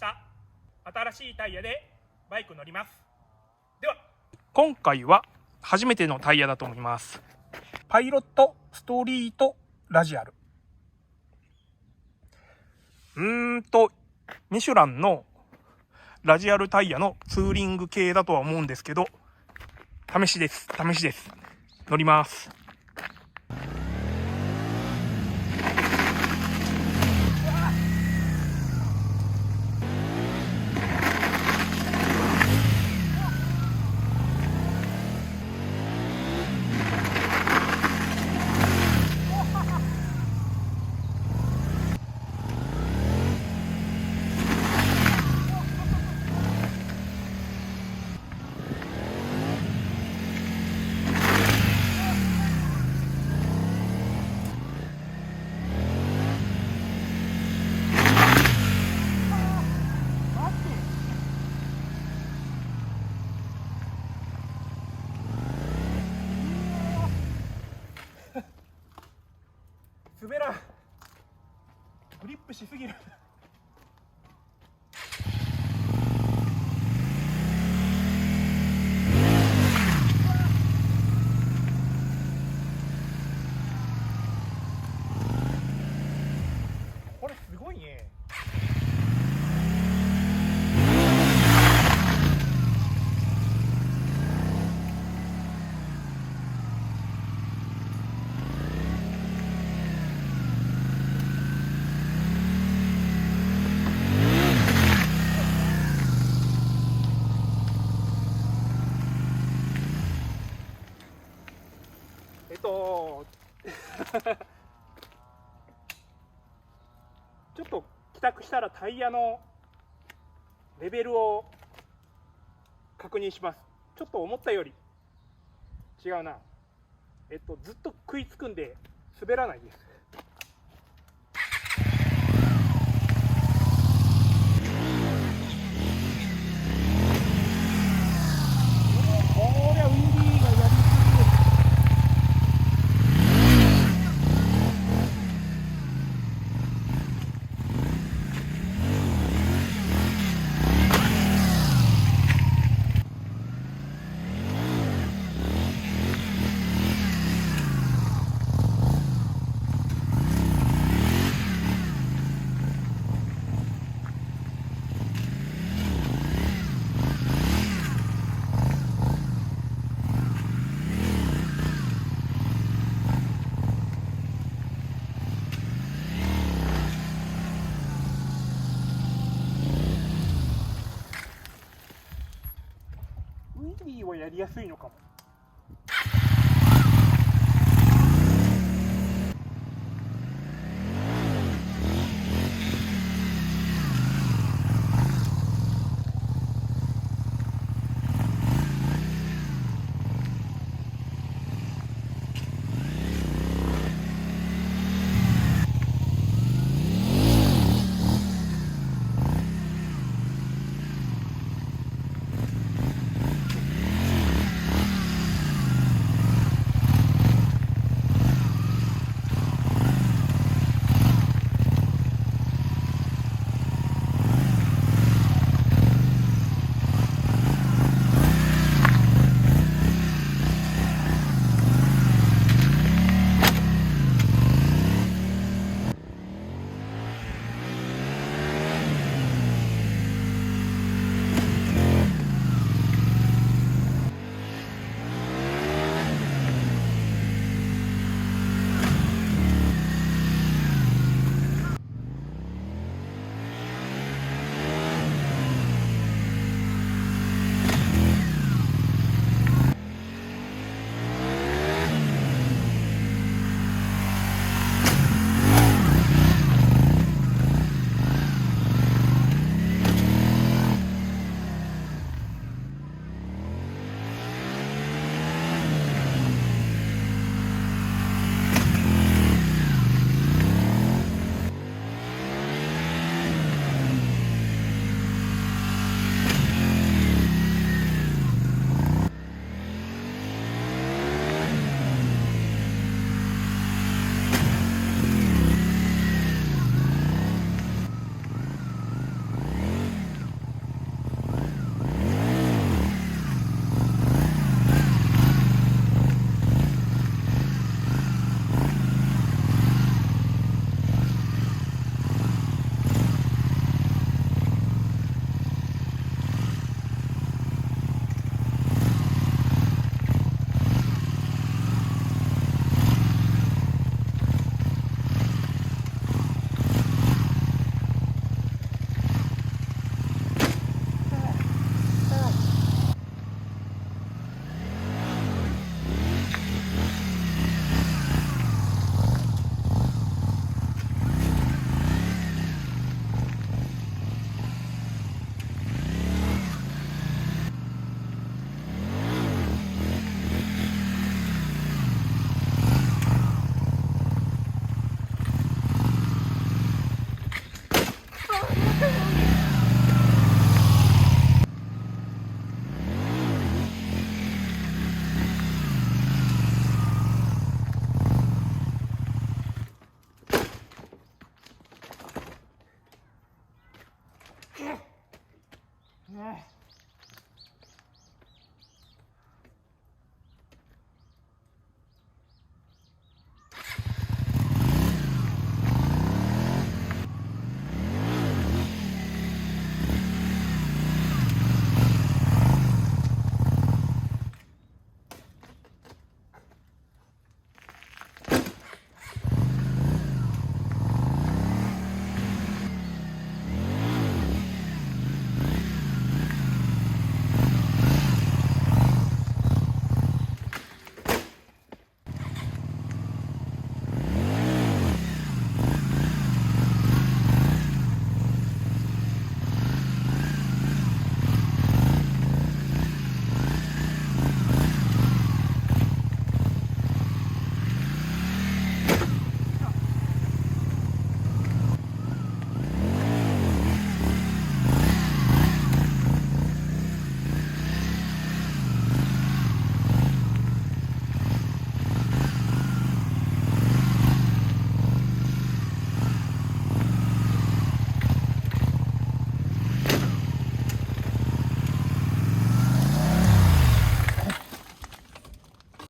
した新しいタイヤでバイク乗ります。では今回は初めてのタイヤだと思います。パイロットストリートラジアル、ミシュランのラジアルタイヤのツーリング系だとは思うんですけど、試しです。乗ります。滑らん、グリップしすぎる。これすごいね。ちょっと帰宅したらタイヤのレベルを確認します。ちょっと思ったより違うな。ずっと食いつくんで滑らないです。こりゃウィンディーがやりすぎる。ウィンディーはやりやすいのかも。